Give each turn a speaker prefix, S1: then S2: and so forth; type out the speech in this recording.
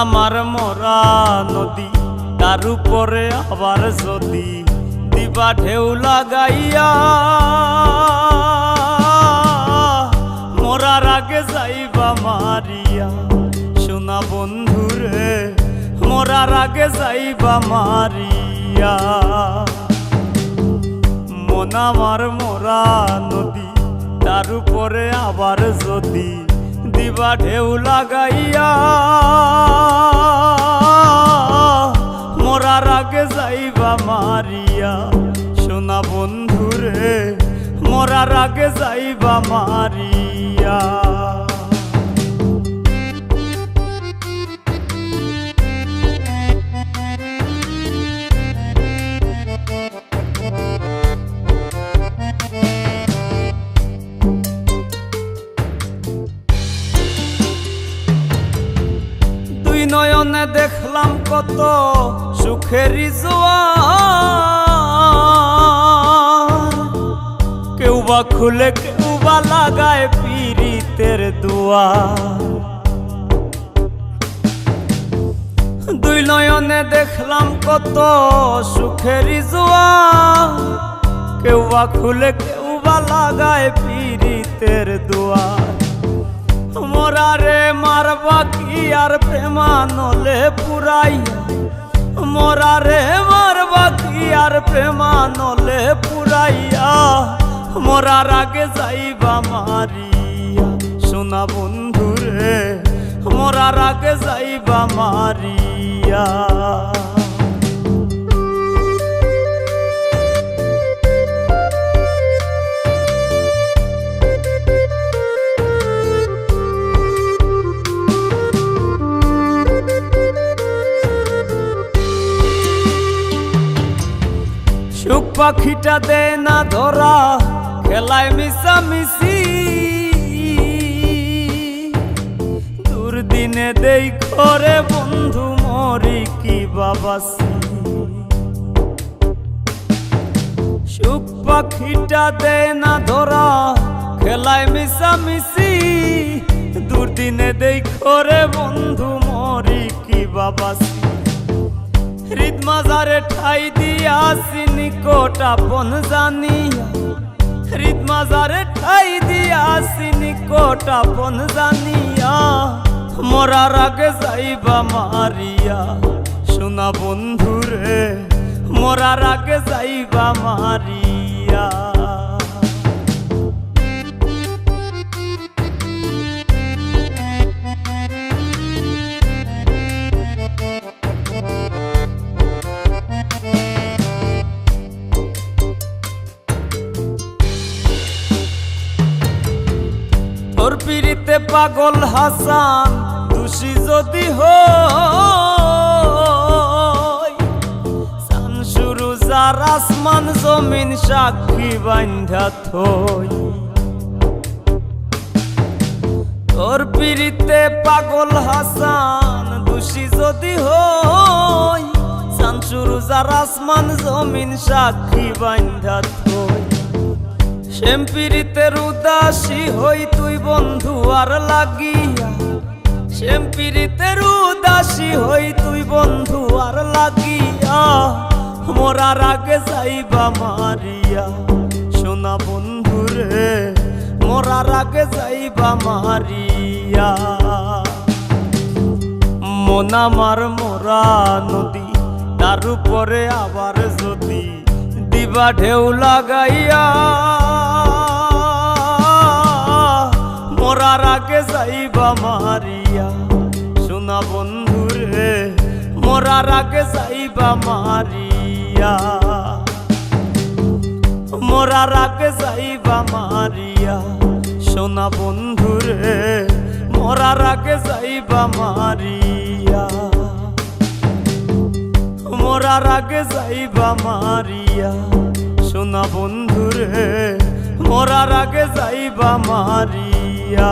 S1: আমার মরা নদী, তার উপরে আবার যদি দিবা ঢেউ লাগাইয়া, মরার আগে যাইবা মারিয়া। সোনা বন্ধুরে মরার আগে যাইবা মারিয়া। মন আমার মরা নদী, তার উপরে আবার যদি দিবা ঢেউ লাগাইয়া, মরার আগে যাইবা মারিয়া। সোনা বন্ধুরে মরার আগে যাইবা মারিয়া। নয়নে দেখলাম কত সুখের জোয়ার, কেউ বা খুলে কেউ বা লাগায় পীড়িতের দুয়ার। দুই নয়নে দেখলাম কত সুখের জোয়ার, কেউ বা খুলে কেউ বা লাগায় পীড়িতের দুয়ার। মরারে মারবা কি আর প্রেমানলে পুরাইয়া, মরারে মারবা কি আর প্রেমানলে পুরাইয়া। মরার আগে যাইবা মারিয়া। সোনা বন্ধুরে মরার আগে যাইবা মারিয়া। সুখ পাখিটা দে না ধরা, খেলায় মিশামিশি। দুর্দিনে দেই করে বন্ধু মরি কি বাবাসি। সুখ পাখিটা দে না ধরা, খেলায় মিশামিশি। দুর্দিনে দেই করে বন্ধু মরি কি বাবাসি। হৃদ মাজারে ঠাই দিয়াছি নিকট আপন জানিয়া, হৃদ মাজারে ঠাই দিয়াছি নিকট আপন জানিয়া। মরার আগে যাইবা মারিয়া। সোনা বন্ধুরে মরার আগে যাইবা মারিয়া। তোর পিড়িতে পাগল হাসান দোষী যদি হই, শামসুরু যার আসমান জমিন সাক্ষী বান্ধা থই। তোর পিড়িতে পাগল হাসান দোষী যদি হই, শামসুরু যার আসমান জমিন সাক্ষী বান্ধা থই। শ্যাম পীড়িতের উদাসী হই তুই বন্ধু আর লাগিয়া, শ্যাম পীড়িতের উদাসী হই তুই বন্ধু আর লাগিয়া। মরার আগে যাইবা মারিয়া। সোনা বন্ধুরে মরার আগে যাইবা মারিয়া। মন আমার মরা নদী, তার উপরে আবার যদি দিবা ঢেউ লাগাইয়া, মরার আগে যাইবা মারিয়া। সোনা বন্ধুরে মরার আগে যাইবা মারিয়া। মরার আগে যাইবা মারিয়া। সোনা বন্ধুরে মরার আগে যাইবা মারিয়া। মরার আগে যাইবা মারিয়া। সোনা বন্ধুরে মরার আগে যাইবা মারিয়া।